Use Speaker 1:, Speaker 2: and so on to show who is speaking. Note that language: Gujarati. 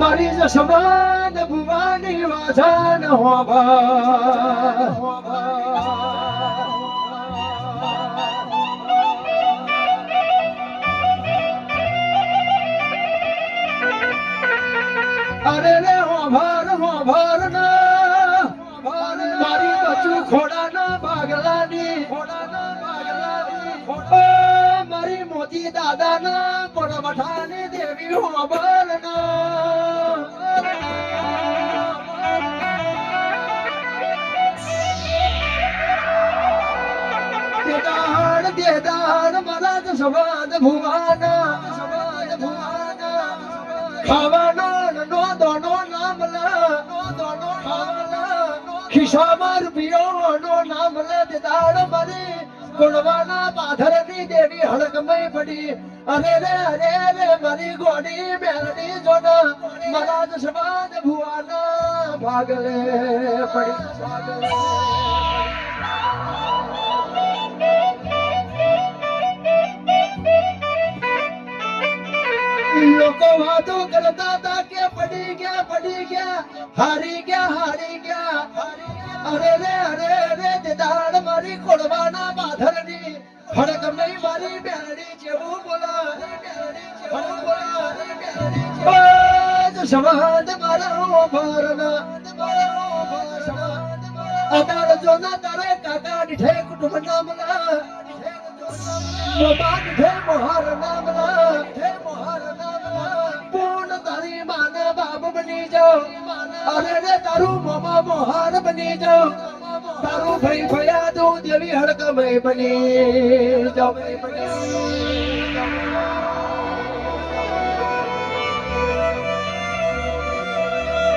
Speaker 1: મારી જશોદ ભુવાની વાછન અરે રે હોભાર ના મારી બચું ખોડાના ભાગલાની મારી મોતી દાદાના પરવઠાની દેવી હોભાર ના દેદાર મારા તો સવાદ ભુવાના ખાવાનો નો દોનો નામલા ખિસ્સામાં રૂપિયો નો નામલા દેદાર મારી ગુણવાના પાથરની દેવી હડકમય પડી અરે રે મારી ગોડી મેલડી જોના મારા તો સવાદ ભુવાના ભાગલે પડી લોકો વાતો કરતા હતા કે પડી ગયા હારી ગયા અરે રે દેદાડ મારી કોડવાના બાધરની હડકમય મારી બેલડી જેવું બોલા સવાદ મારા ભરના અતાર જોના તારે કાકા દીઠે કુટુંબ નામલા મોબા દીઠે મોહાર નામલા પૂર્ણ તારી માના બાપ બની જાઓ અરે રે તારું મોમા મોહાર બની જાઓ તારું ભાઈ ભયા તું દેવી હડકમય બની જાઓ